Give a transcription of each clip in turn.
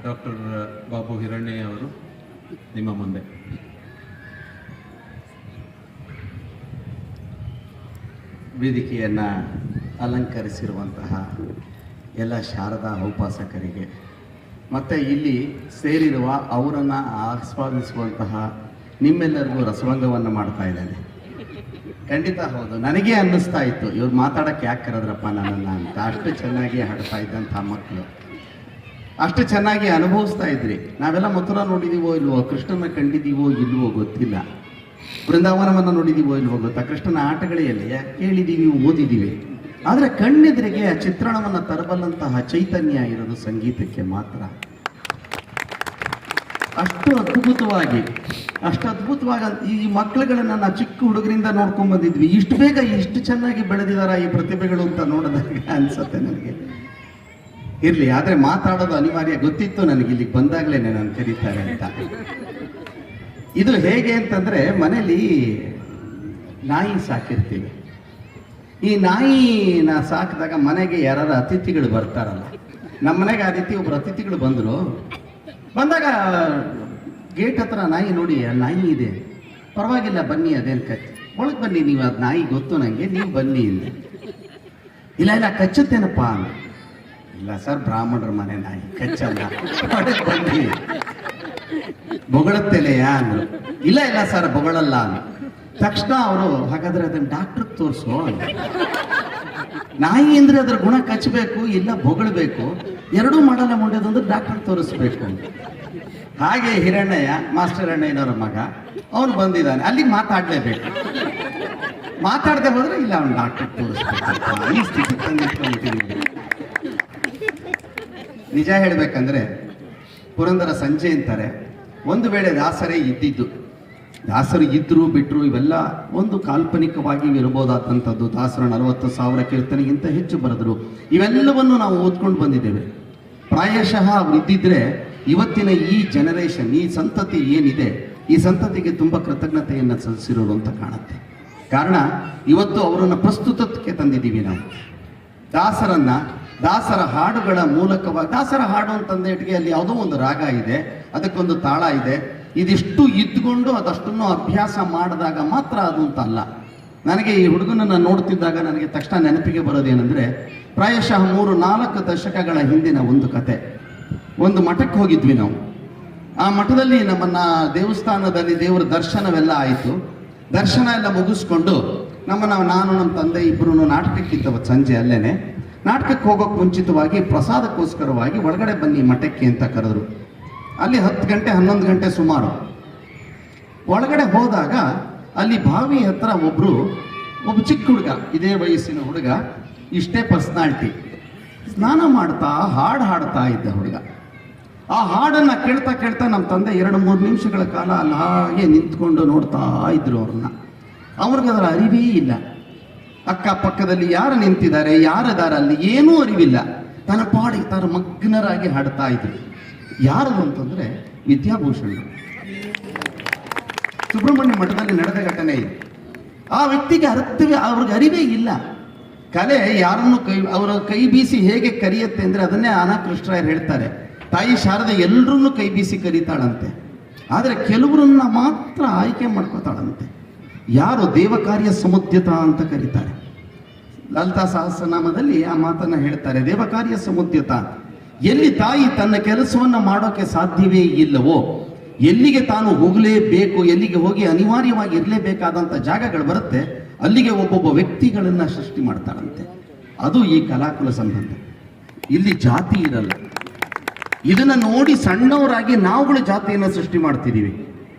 Doctor Babu ಹಿರಣ್ಯ ಅವರು ನಿಮ್ಮ ಮುಂದೆ. ವೇದಿಕೆಯನ್ನು ಅಲಂಕರಿಸಿರುವಂತಹ ಎಲ್ಲ ಶಾರದಾ ಉಪಾಸಕರಿಗೆ ಮತ್ತು ಇಲ್ಲಿ ಸೇರಿರುವ ಅವರನ್ನು ಆಸ್ವಾದಿಸುವಂತಹ ನಿಮ್ಮೆಲ್ಲರಿಗೂ ರಸಭಂಗವನ್ನು ಮಾಡ್ತಾ ಇದ್ದೇನೆ. ಖಂಡಿತ ಹೌದು, ನನಗೆ ಅನ್ನಿಸ್ತಾ ಇತ್ತು ಇವ್ರು ಮಾತಾಡೋಕ್ಕೆ ಯಾಕೆ ಕರೆದ್ರಪ್ಪ ನನ್ನನ್ನು ಅಂತ. ಅಷ್ಟು ಚೆನ್ನಾಗಿ ಹಾಡ್ತಾ ಇದ್ದಂಥ ಮಕ್ಕಳು, ಅಷ್ಟು ಚೆನ್ನಾಗಿ ಅನುಭವಿಸ್ತಾ ಇದ್ರಿ. ನಾವೆಲ್ಲ ಮಥುರಾ ನೋಡಿದೀವೋ ಇಲ್ವೋ, ಕೃಷ್ಣನ ಕಂಡಿದ್ದೀವೋ ಇಲ್ವೋ ಗೊತ್ತಿಲ್ಲ, ಬೃಂದಾವನವನ್ನು ನೋಡಿದೀವೋ ಇಲ್ವೋ ಗೊತ್ತಾ, ಕೃಷ್ಣನ ಆಟಗಳಲ್ಲಿ ಕೇಳಿದ್ದೀವಿ, ಓದಿದ್ದೀವಿ. ಆದರೆ ಕಣ್ಣೆದುರಿಗೆ ಆ ಚಿತ್ರಣವನ್ನು ತರಬಲ್ಲಂತಹ ಚೈತನ್ಯ ಇರೋದು ಸಂಗೀತಕ್ಕೆ ಮಾತ್ರ. ಅಷ್ಟು ಅದ್ಭುತವಾಗಿ ಈ ಮಕ್ಕಳುಗಳನ್ನು ನಾವು ಚಿಕ್ಕ ಹುಡುಗರಿಂದ ನೋಡ್ಕೊಂಡ್ ಬಂದಿದ್ವಿ. ಇಷ್ಟು ಬೇಗ ಇಷ್ಟು ಚೆನ್ನಾಗಿ ಬೆಳೆದಿದಾರ ಈ ಪ್ರತಿಭೆಗಳು ಅಂತ ನೋಡಿದಾಗ ಅನ್ಸುತ್ತೆ ನನಗೆ. ಇರ್ಲಿ, ಆದರೆ ಮಾತಾಡೋದು ಅನಿವಾರ್ಯ. ಗೊತ್ತಿತ್ತು ನನಗೆ ಇಲ್ಲಿಗೆ ಬಂದಾಗಲೇ ನಾನು ಕರೀತಾರೆ ಅಂತ. ಇದು ಹೇಗೆ ಅಂತಂದ್ರೆ, ಮನೇಲಿ ನಾಯಿ ಸಾಕಿರ್ತೀವಿ. ಈ ನಾಯಿನ ಸಾಕಿದಾಗ ಮನೆಗೆ ಯಾರು ಅತಿಥಿಗಳು ಬರ್ತಾರಲ್ಲ, ನಮ್ಮ ಮನೆಗೆ ಆ ರೀತಿ ಒಬ್ರು ಅತಿಥಿಗಳು ಬಂದಾಗ ಗೇಟ್ ಹತ್ರ ನಾಯಿ ನೋಡಿ, ಆ ನಾಯಿ ಇದೆ, ಪರವಾಗಿಲ್ಲ ಬನ್ನಿ, ಅದೇನು ಕಚ್ಚಿ ಒಳಗೆ ಬನ್ನಿ, ನೀವು ಅದು ನಾಯಿ ಗೊತ್ತು ನನಗೆ, ನೀವು ಬನ್ನಿ ಇಂದ. ಇಲ್ಲ ಕಚ್ಚುತ್ತೇನಪ್ಪ ಅಂದ. ಇಲ್ಲ ಸರ್, ಬ್ರಾಹ್ಮಣರ ಮನೆ ನಾಯಿ ಕಚ್ಚಲ್ಲ, ಬನ್ನಿ. ಬೊಗಳುತ್ತೇನೆಯಾ ಅಂದ್ರು. ಇಲ್ಲ ಸರ್ ಬೊಗಳಲ್ಲ ಅಂದ್ರು. ತಕ್ಷಣ ಅವರು, ಹಾಗಾದ್ರೆ ಅದನ್ನ ಡಾಕ್ಟ್ರಿಗೆ ತೋರಿಸು ಅಂದ. ನಾಯಿ ಅಂದ್ರೆ ಅದ್ರ ಗುಣ ಕಚ್ಚಬೇಕು, ಇಲ್ಲ ಬೊಗಳ್ಬೇಕು, ಎರಡೂ ಮಾಡಲ್ಲ ಮುಂಡೆದಂದ್ರೆ ಡಾಕ್ಟರ್ ತೋರಿಸ್ಬೇಕು ಅಂತ. ಹಾಗೆ ಹಿರಣ್ಣಯ್ಯ, ಮಾಸ್ಟರ್ ಹಿರಣ್ಣಯ್ಯನವರ ಮಗ, ಅವನು ಬಂದಿದ್ದಾನೆ. ಅಲ್ಲಿ ಮಾತಾಡ್ಲೇಬೇಕು. ಮಾತಾಡದೆ ಹೋದ್ರೆ ಇಲ್ಲ, ಅವನು ಡಾಕ್ಟರ್ ತೋರಿಸ್ಬೇಕು. ಈ ಸ್ಥಿತಿ ತಂದಿಟ್ಕೊಂಡಿದ್ದೀನಿ. ನಿಜ ಹೇಳ್ಬೇಕಂದ್ರೆ, ಪುರಂದರ ಸಂಜೆ ಅಂತಾರೆ, ಒಂದು ವೇಳೆ ದಾಸರೇ ಇದ್ದಿದ್ದು, ದಾಸರು ಇದ್ರು ಬಿಟ್ರು ಇವೆಲ್ಲ ಒಂದು ಕಾಲ್ಪನಿಕವಾಗಿ ಇರಬಹುದಾದಂಥದ್ದು. ದಾಸರು 40,000 ಕೀರ್ತನೆಗಿಂತ ಹೆಚ್ಚು ಬರೆದರು. ಇವೆಲ್ಲವನ್ನು ನಾವು ಓದ್ಕೊಂಡು ಬಂದಿದ್ದೇವೆ. ಪ್ರಾಯಶಃ ಅವ್ರು ಇದ್ದಿದ್ರೆ ಇವತ್ತಿನ ಈ ಜನರೇಷನ್, ಈ ಸಂತತಿ ಏನಿದೆ, ಈ ಸಂತತಿಗೆ ತುಂಬ ಕೃತಜ್ಞತೆಯನ್ನು ಸಲ್ಲಿಸಿರೋರು ಅಂತ ಕಾಣುತ್ತೆ. ಕಾರಣ ಇವತ್ತು ಅವರನ್ನು ಪ್ರಸ್ತುತಕ್ಕೆ ತಂದಿದ್ದೀವಿ ನಾವು. ದಾಸರ ಹಾಡುಗಳ ಮೂಲಕವಾಗಿ, ದಾಸರ ಹಾಡು ಅಂತಂದೇಟಿಗೆ ಅಲ್ಲಿ ಯಾವುದೋ ಒಂದು ರಾಗ ಇದೆ, ಅದಕ್ಕೊಂದು ತಾಳ ಇದೆ. ಇದಿಷ್ಟು ಇದ್ಕೊಂಡು ಅದಷ್ಟನ್ನು ಅಭ್ಯಾಸ ಮಾಡಿದಾಗ ಮಾತ್ರ ಅದು ಅಂತ ಅಲ್ಲ. ನನಗೆ ಈ ಹುಡುಗನನ್ನು ನೋಡ್ತಿದ್ದಾಗ ನನಗೆ ತಕ್ಷಣ ನೆನಪಿಗೆ ಬರೋದೇನೆಂದರೆ, ಪ್ರಾಯಶಃ 3-4 ದಶಕಗಳ ಹಿಂದಿನ ಒಂದು ಕತೆ. ಒಂದು ಮಠಕ್ಕೆ ಹೋಗಿದ್ವಿ ನಾವು. ಆ ಮಠದಲ್ಲಿ ನಮ್ಮನ್ನ ದೇವಸ್ಥಾನದಲ್ಲಿ ದೇವರ ದರ್ಶನವೆಲ್ಲ ಆಯಿತು. ದರ್ಶನ ಎಲ್ಲ ಮುಗಿಸ್ಕೊಂಡು ನಾನು ನಮ್ಮ ತಂದೆ ಇಬ್ಬರು ನಾಟಕಕ್ಕಿದ್ದವ ಸಂಜೆ ಅಲ್ಲೇನೆ. ನಾಟಕಕ್ಕೆ ಹೋಗೋಕೆ ಮುಂಚಿತವಾಗಿ ಪ್ರಸಾದಕ್ಕೋಸ್ಕರವಾಗಿ ಒಳಗಡೆ ಬನ್ನಿ ಮಠಕ್ಕೆ ಅಂತ ಕರೆದ್ರು. ಅಲ್ಲಿ 10 ಗಂಟೆ 11 ಗಂಟೆ ಸುಮಾರು. ಒಳಗಡೆ ಹೋದಾಗ ಅಲ್ಲಿ ಬಾವಿ ಹತ್ರ ಒಬ್ಬ ಚಿಕ್ಕ ಹುಡುಗ, ಇದೇ ವಯಸ್ಸಿನ ಹುಡುಗ, ಇಷ್ಟೇ ಪರ್ಸ್ನಾಲಿಟಿ, ಸ್ನಾನ ಮಾಡ್ತಾ ಹಾಡ್ತಾ ಇದ್ದ ಹುಡುಗ. ಆ ಹಾಡನ್ನು ಕೇಳ್ತಾ ನಮ್ಮ ತಂದೆ 2-3 ನಿಮಿಷಗಳ ಕಾಲ ಅಲ್ಲಿ ಹಾಗೆ ನಿಂತ್ಕೊಂಡು ನೋಡ್ತಾ ಇದ್ರು ಅವ್ರನ್ನ. ಅವ್ರಿಗದರ ಅರಿವೇ ಇಲ್ಲ. ಅಕ್ಕಪಕ್ಕದಲ್ಲಿ ಯಾರು ನಿಂತಿದ್ದಾರೆ, ಯಾರಿದ್ದಾರೆ ಅಲ್ಲಿ ಏನೂ ಅರಿವಿಲ್ಲ. ತನ್ನ ಪಾಡಿಗೆ ತಾನು ಮಗ್ನರಾಗಿ ಹಾಡ್ತಾ ಇದ್ರು. ಯಾರದು ಅಂತಂದ್ರೆ ವಿದ್ಯಾಭೂಷಣ. ಸುಬ್ರಹ್ಮಣ್ಯ ಮಠದಲ್ಲಿ ನಡೆದ ಘಟನೆ ಇದೆ. ಆ ವ್ಯಕ್ತಿಗೆ ಅವ್ರಿಗೆ ಅರಿವೇ ಇಲ್ಲ. ಕಲೆ ಯಾರನ್ನು ಅವರ ಕೈ ಬೀಸಿ ಹೇಗೆ ಕರೆಯುತ್ತೆ ಅಂದ್ರೆ, ಅದನ್ನೇ ಅನಾಕೃಷ್ಣರಾಯರು ಹೇಳ್ತಾರೆ, ತಾಯಿ ಶಾರದೆ ಎಲ್ಲರನ್ನೂ ಕೈ ಬೀಸಿ ಕರೀತಾಳಂತೆ, ಆದರೆ ಕೆಲವರನ್ನ ಮಾತ್ರ ಆಯ್ಕೆ ಮಾಡ್ಕೋತಾಳಂತೆ. ಯಾರು ದೇವಕಾರ್ಯ ಸಮುದ್ಯತ ಅಂತ ಕರೀತಾರೆ. ಲಲಿತಾ ಸಹಸ್ರನಾಮದಲ್ಲಿ ಆ ಮಾತನ್ನ ಹೇಳ್ತಾರೆ, ದೇವಕಾರ್ಯ ಸಮುದ್ಯತ. ಎಲ್ಲಿ ತಾಯಿ ತನ್ನ ಕೆಲಸವನ್ನ ಮಾಡೋಕೆ ಸಾಧ್ಯವೇ ಇಲ್ಲವೋ, ಎಲ್ಲಿಗೆ ತಾನು ಹೋಗಲೇಬೇಕು, ಎಲ್ಲಿಗೆ ಹೋಗಿ ಅನಿವಾರ್ಯವಾಗಿ ಇರಲೇಬೇಕಾದಂಥ ಜಾಗಗಳು ಬರುತ್ತೆ, ಅಲ್ಲಿಗೆ ಒಬ್ಬೊಬ್ಬ ವ್ಯಕ್ತಿಗಳನ್ನ ಸೃಷ್ಟಿ ಮಾಡ್ತಾರಂತೆ. ಅದು ಈ ಕಲಾಕುಲ ಸಂಬಂಧ. ಇಲ್ಲಿ ಜಾತಿ ಇರಲ್ಲ. ಇದನ್ನ ನೋಡಿ ಸಣ್ಣವರಾಗಿ ನಾವುಗಳು ಜಾತಿಯನ್ನು ಸೃಷ್ಟಿ ಮಾಡ್ತಿದ್ದೀವಿ.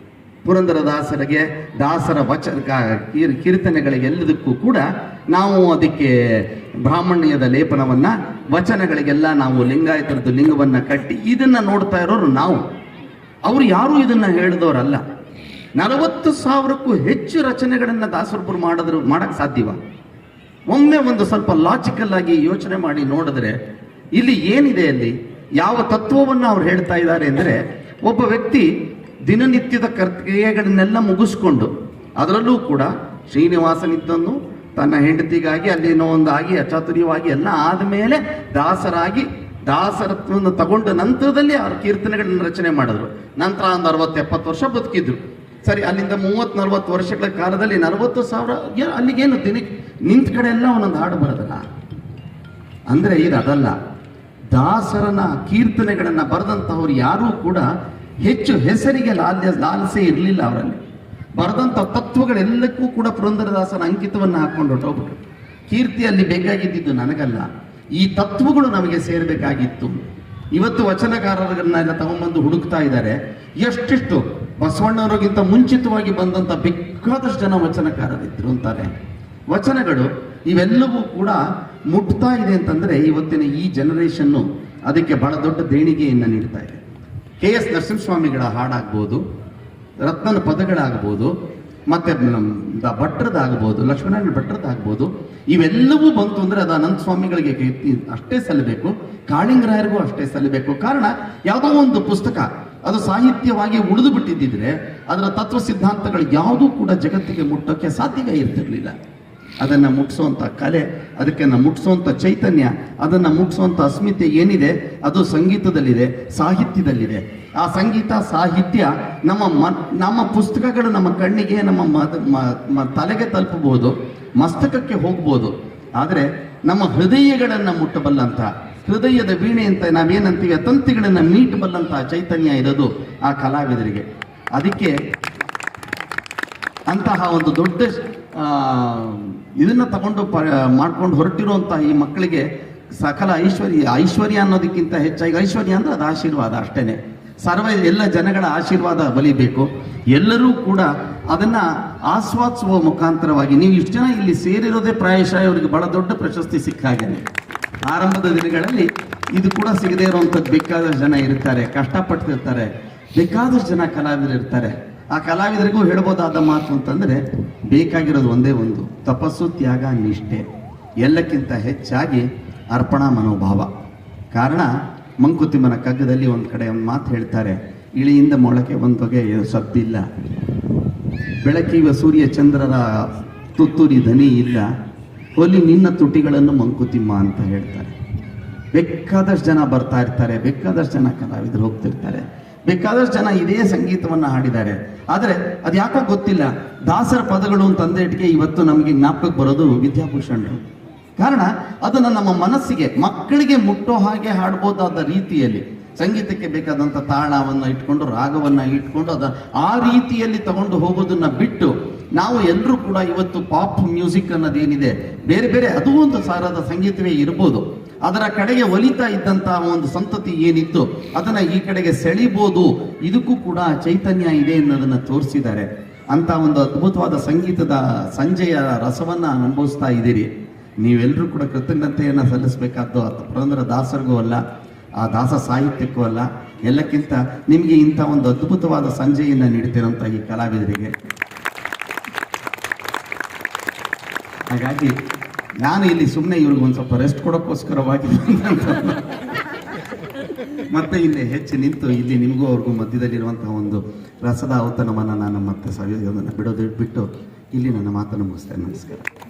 ಪುರಂದರದಾಸರಿಗೆ, ದಾಸರ ಕೀರ್ತನೆಗಳಿಗೆಲ್ಲದಕ್ಕೂ ಕೂಡ ನಾವು ಅದಕ್ಕೆ ಬ್ರಾಹ್ಮಣ್ಯದ ಲೇಪನವನ್ನ, ವಚನಗಳಿಗೆಲ್ಲ ನಾವು ಲಿಂಗಾಯತರದ್ದು ಲಿಂಗವನ್ನ ಕಟ್ಟಿ ಇದನ್ನ ನೋಡ್ತಾ ಇರೋರು ನಾವು. ಅವರು ಯಾರೂ ಇದನ್ನ ಹೇಳಿದವರಲ್ಲ. 40,000ಕ್ಕೂ ಹೆಚ್ಚು ರಚನೆಗಳನ್ನ ದಾಸರೊಬ್ಬರು ಮಾಡಕ್ ಸಾಧ್ಯವ? ಒಮ್ಮೆ ಒಂದು ಸ್ವಲ್ಪ ಲಾಜಿಕಲ್ ಆಗಿ ಯೋಚನೆ ಮಾಡಿ ನೋಡಿದ್ರೆ ಇಲ್ಲಿ ಏನಿದೆ, ಅಲ್ಲಿ ಯಾವ ತತ್ವವನ್ನು ಅವ್ರು ಹೇಳ್ತಾ ಇದ್ದಾರೆ ಅಂದರೆ, ಒಬ್ಬ ವ್ಯಕ್ತಿ ದಿನನಿತ್ಯದ ಕ್ರಿಯೆಗಳನ್ನೆಲ್ಲ ಮುಗಿಸ್ಕೊಂಡು, ಅದರಲ್ಲೂ ಕೂಡ ಶ್ರೀನಿವಾಸನಿದ್ದನ್ನು ತನ್ನ ಹೆಂಡತಿಗಾಗಿ ಅಲ್ಲೇನೋ ಒಂದು ಆಗಿ ಅಚಾತುರ್ಯವಾಗಿ ಎಲ್ಲ ಆದಮೇಲೆ ದಾಸರತ್ವವನ್ನು ತಗೊಂಡ ನಂತರದಲ್ಲಿ ಅವ್ರ ಕೀರ್ತನೆಗಳನ್ನ ರಚನೆ ಮಾಡಿದ್ರು. ನಂತರ ಒಂದು 60-70 ವರ್ಷ ಬದುಕಿದ್ರು. ಸರಿ, ಅಲ್ಲಿಂದ 30-40 ವರ್ಷಗಳ ಕಾಲದಲ್ಲಿ 40,000 ಅಲ್ಲಿಗೇನು ದಿನಕ್ಕೆ ನಿಂತ ಕಡೆ ಎಲ್ಲ ಒಂದೊಂದು ಹಾಡು ಬರೋದಲ್ಲ. ಅಂದರೆ ಇದು ಅದಲ್ಲ. ದಾಸರನ ಕೀರ್ತನೆಗಳನ್ನು ಬರೆದಂಥವ್ರು ಯಾರೂ ಕೂಡ ಹೆಚ್ಚು ಹೆಸರಿಗೆ ಲಾಲಸೆ ಇರಲಿಲ್ಲ ಅವರಲ್ಲಿ. ಬರೆದಂಥ ತತ್ವಗಳೆಲ್ಲಕ್ಕೂ ಕೂಡ ಪುರಂದರದಾಸನ ಅಂಕಿತವನ್ನು ಹಾಕ್ಕೊಂಡು ಹೊಟ್ಟೋಗ್ಬಿಟ್ರು. ಕೀರ್ತಿಯಲ್ಲಿ ಬೇಕಾಗಿದ್ದಿದ್ದು ನನಗಲ್ಲ, ಈ ತತ್ವಗಳು ನಮಗೆ ಸೇರಬೇಕಾಗಿತ್ತು. ಇವತ್ತು ವಚನಕಾರರನ್ನೆಲ್ಲ ತಗೊಂಡ್ಬಂದು ಹುಡುಕ್ತಾ ಇದ್ದಾರೆ. ಎಷ್ಟೆಷ್ಟು ಬಸವಣ್ಣವರಿಗಿಂತ ಮುಂಚಿತವಾಗಿ ಬಂದಂಥ ಬೇಕಾದಷ್ಟು ಜನ ವಚನಕಾರರಿದ್ರು ಅಂತಾರೆ. ವಚನಗಳು ಇವೆಲ್ಲವೂ ಕೂಡ ಮುಟ್ತಾ ಇದೆ ಅಂತಂದರೆ ಇವತ್ತಿನ ಈ ಜನರೇಷನ್ನು ಅದಕ್ಕೆ ಬಹಳ ದೊಡ್ಡ ದೇಣಿಗೆಯನ್ನು ನೀಡ್ತಾ ಇದೆ. KS ನರಸಿಂಹಸ್ವಾಮಿಗಳ ಹಾಡಾಗ್ಬೋದು, ರತ್ನನ ಪದಗಳಾಗ್ಬೋದು, ಮತ್ತೆ ಭಟ್ರದಾಗ್ಬೋದು, ಲಕ್ಷ್ಮೀನಾರಾಯಣ ಭಟ್ರದಾಗ್ಬೋದು, ಇವೆಲ್ಲವೂ ಬಂತು ಅಂದರೆ ಅದು ಅನಂತ ಸ್ವಾಮಿಗಳಿಗೆ ಅಷ್ಟೇ ಸಲ್ಲಬೇಕು, ಕಾಳಿಂಗರಾಯರಿಗೂ ಅಷ್ಟೇ ಸಲ್ಲಬೇಕು. ಕಾರಣ ಯಾವುದೋ ಒಂದು ಪುಸ್ತಕ ಅದು ಸಾಹಿತ್ಯವಾಗಿ ಉಳಿದು ಬಿಟ್ಟಿದ್ದಿದ್ರೆ ಅದರ ತತ್ವ ಸಿದ್ಧಾಂತಗಳು ಯಾವುದೂ ಕೂಡ ಜಗತ್ತಿಗೆ ಮುಟ್ಟೋಕ್ಕೆ ಸಾಧ್ಯವೇ ಇರ್ತಿರ್ಲಿಲ್ಲ. ಅದನ್ನು ಮುಟ್ಟಿಸುವಂಥ ಕಲೆ, ಅದಕ್ಕೆ ಮುಟ್ಟಿಸುವಂಥ ಚೈತನ್ಯ, ಅದನ್ನು ಮುಟ್ಟಿಸುವಂಥ ಅಸ್ಮಿತೆ ಏನಿದೆ ಅದು ಸಂಗೀತದಲ್ಲಿದೆ, ಸಾಹಿತ್ಯದಲ್ಲಿದೆ. ಆ ಸಂಗೀತ ಸಾಹಿತ್ಯ ನಮ್ಮ ಪುಸ್ತಕಗಳು ನಮ್ಮ ಕಣ್ಣಿಗೆ, ನಮ್ಮ ತಲೆಗೆ ತಲುಪಬಹುದು, ಮಸ್ತಕಕ್ಕೆ ಹೋಗ್ಬೋದು. ಆದರೆ ನಮ್ಮ ಹೃದಯಗಳನ್ನು ಮುಟ್ಟಬಲ್ಲಂಥ, ಹೃದಯದ ವೀಣೆ ಅಂತ ನಾವೇನಂತೀವಿ ತಂತಿಗಳನ್ನು ಮೀಟಬಲ್ಲಂಥ ಚೈತನ್ಯ ಇರೋದು ಆ ಕಲಾವಿದರಿಗೆ. ಅದಕ್ಕೆ ಅಂತಹ ಒಂದು ದೊಡ್ಡ ಇದನ್ನು ತಗೊಂಡು ಮಾಡ್ಕೊಂಡು ಹೊರಟಿರುವಂಥ ಈ ಮಕ್ಕಳಿಗೆ ಸಕಲ ಐಶ್ವರ್ಯ ಅನ್ನೋದಕ್ಕಿಂತ ಹೆಚ್ಚಾಗಿ ಐಶ್ವರ್ಯ ಅಂದರೆ ಅದು ಆಶೀರ್ವಾದ ಅಷ್ಟೇನೆ. ಎಲ್ಲ ಜನಗಳ ಆಶೀರ್ವಾದ ಬಲಿಬೇಕು. ಎಲ್ಲರೂ ಕೂಡ ಅದನ್ನು ಆಸ್ವಾದಿಸುವ ಮುಖಾಂತರವಾಗಿ, ನೀವು ಇಷ್ಟು ಜನ ಇಲ್ಲಿ ಸೇರಿರೋದೇ ಪ್ರಾಯಶಃ ಇವರಿಗೆ ಬಹಳ ದೊಡ್ಡ ಪ್ರಶಸ್ತಿ ಸಿಕ್ಕ ಹಾಗೇನೆ. ಆರಂಭದ ದಿನಗಳಲ್ಲಿ ಇದು ಕೂಡ ಸಿಗದೇ ಇರುವಂಥದ್ದು ಬೇಕಾದಷ್ಟು ಜನ ಇರ್ತಾರೆ, ಕಷ್ಟಪಡ್ತಿರ್ತಾರೆ, ಬೇಕಾದಷ್ಟು ಜನ ಕಲಾವಿದರು ಇರ್ತಾರೆ. ಆ ಕಲಾವಿದರಿಗೂ ಹೇಳ್ಬೋದಾದ ಮಾತು ಅಂತಂದರೆ ಬೇಕಾಗಿರೋದು ಒಂದೇ ಒಂದು, ತಪಸ್ಸು, ತ್ಯಾಗ, ನಿಷ್ಠೆ, ಎಲ್ಲಕ್ಕಿಂತ ಹೆಚ್ಚಾಗಿ ಅರ್ಪಣಾ ಮನೋಭಾವ. ಕಾರಣ ಮಂಕುತಿಮ್ಮನ ಕಗ್ಗದಲ್ಲಿ ಒಂದು ಕಡೆ ಒಂದು ಮಾತು ಹೇಳ್ತಾರೆ, ಇಳಿಯಿಂದ ಮೊಳಕೆ ಒಂದೊಗೆ ಸದ್ದಿಲ್ಲ, ಬೆಳಕಿವ ಸೂರ್ಯ ಚಂದ್ರರ ತುತ್ತೂರಿ ಧನಿ ಇಲ್ಲ, ಒಲಿ ನಿನ್ನ ತುಟಿಗಳನ್ನು ಮಂಕುತಿಮ್ಮ ಅಂತ ಹೇಳ್ತಾರೆ. ಬೇಕಾದಷ್ಟು ಜನ ಬರ್ತಾ ಇರ್ತಾರೆ, ಬೇಕಾದಷ್ಟು ಜನ ಕಲಾವಿದರು ಹೋಗ್ತಿರ್ತಾರೆ, ಬೇಕಾದಷ್ಟು ಜನ ಇದೇ ಸಂಗೀತವನ್ನು ಹಾಡಿದ್ದಾರೆ. ಆದರೆ ಅದು ಯಾಕೋ ಗೊತ್ತಿಲ್ಲ, ದಾಸರ ಪದಗಳು ಅಂತಂದ ಇಟ್ಟಿಗೆ ಇವತ್ತು ನಮಗೆ ಜ್ಞಾಪಕಕ್ಕೆ ಬರೋದು ವಿದ್ಯಾಭೂಷಣರು. ಕಾರಣ ಅದನ್ನು ನಮ್ಮ ಮನಸ್ಸಿಗೆ, ಮಕ್ಕಳಿಗೆ ಮುಟ್ಟೋ ಹಾಗೆ ಹಾಡ್ಬೋದಾದ ರೀತಿಯಲ್ಲಿ ಸಂಗೀತಕ್ಕೆ ಬೇಕಾದಂಥ ತಾಳವನ್ನು ಇಟ್ಕೊಂಡು, ರಾಗವನ್ನು ಇಟ್ಕೊಂಡು ಆ ರೀತಿಯಲ್ಲಿ ತಗೊಂಡು ಹೋಗೋದನ್ನ ಬಿಟ್ಟು, ನಾವು ಎಲ್ಲರೂ ಕೂಡ ಇವತ್ತು ಪಾಪ್ ಮ್ಯೂಸಿಕ್ ಅನ್ನೋದೇನಿದೆ, ಬೇರೆ ಬೇರೆ ಅದು ಒಂದು ಸಾರದ ಸಂಗೀತವೇ ಇರ್ಬೋದು, ಅದರ ಕಡೆಗೆ ಒಲಿತಾ ಇದ್ದಂತಹ ಒಂದು ಸಂತತಿ ಏನಿತ್ತು ಅದನ್ನ ಈ ಕಡೆಗೆ ಸೆಳಿಬೋದು. ಇದಕ್ಕೂ ಕೂಡ ಚೈತನ್ಯ ಇದೆ ಅನ್ನೋದನ್ನ ತೋರಿಸಿದ್ದಾರೆ. ಅಂತ ಒಂದು ಅದ್ಭುತವಾದ ಸಂಗೀತದ ಸಂಜೆಯ ರಸವನ್ನ ಅನುಭವಿಸ್ತಾ ಇದ್ದೀರಿ. ನೀವೆಲ್ಲರೂ ಕೂಡ ಕೃತಜ್ಞತೆಯನ್ನು ಸಲ್ಲಿಸಬೇಕಾದ್ದು ಪುರಂದರ ದಾಸರಿಗೂ ಅಲ್ಲ, ಆ ದಾಸ ಸಾಹಿತ್ಯಕ್ಕೂ ಅಲ್ಲ, ಎಲ್ಲಕ್ಕಿಂತ ನಿಮಗೆ ಇಂಥ ಒಂದು ಅದ್ಭುತವಾದ ಸಂಜೆಯನ್ನು ನೀಡ್ತಿರೋಂಥ ಈ ಕಲಾವಿದರಿಗೆ. ಹಾಗಾಗಿ ನಾನು ಇಲ್ಲಿ ಸುಮ್ಮನೆ ಇವ್ರಿಗೆ ಒಂದು ಸ್ವಲ್ಪ ರೆಸ್ಟ್ ಕೊಡೋಕ್ಕೋಸ್ಕರವಾಗಿ ಮತ್ತೆ ಇಲ್ಲಿ ಹೆಚ್ಚು ನಿಂತು ಇಲ್ಲಿ ನಿಮಗೂ ಅವ್ರಿಗೂ ಮಧ್ಯದಲ್ಲಿರುವಂತಹ ಒಂದು ರಸದ ಔತಣವನ್ನು ನಾನು ಮತ್ತೆ ಬಿಡೋದು ಬಿಟ್ಟು ಇಲ್ಲಿ ನನ್ನ ಮಾತನ್ನು ಮುಗಿಸ್ತೇನೆ. ನಮಸ್ಕಾರ.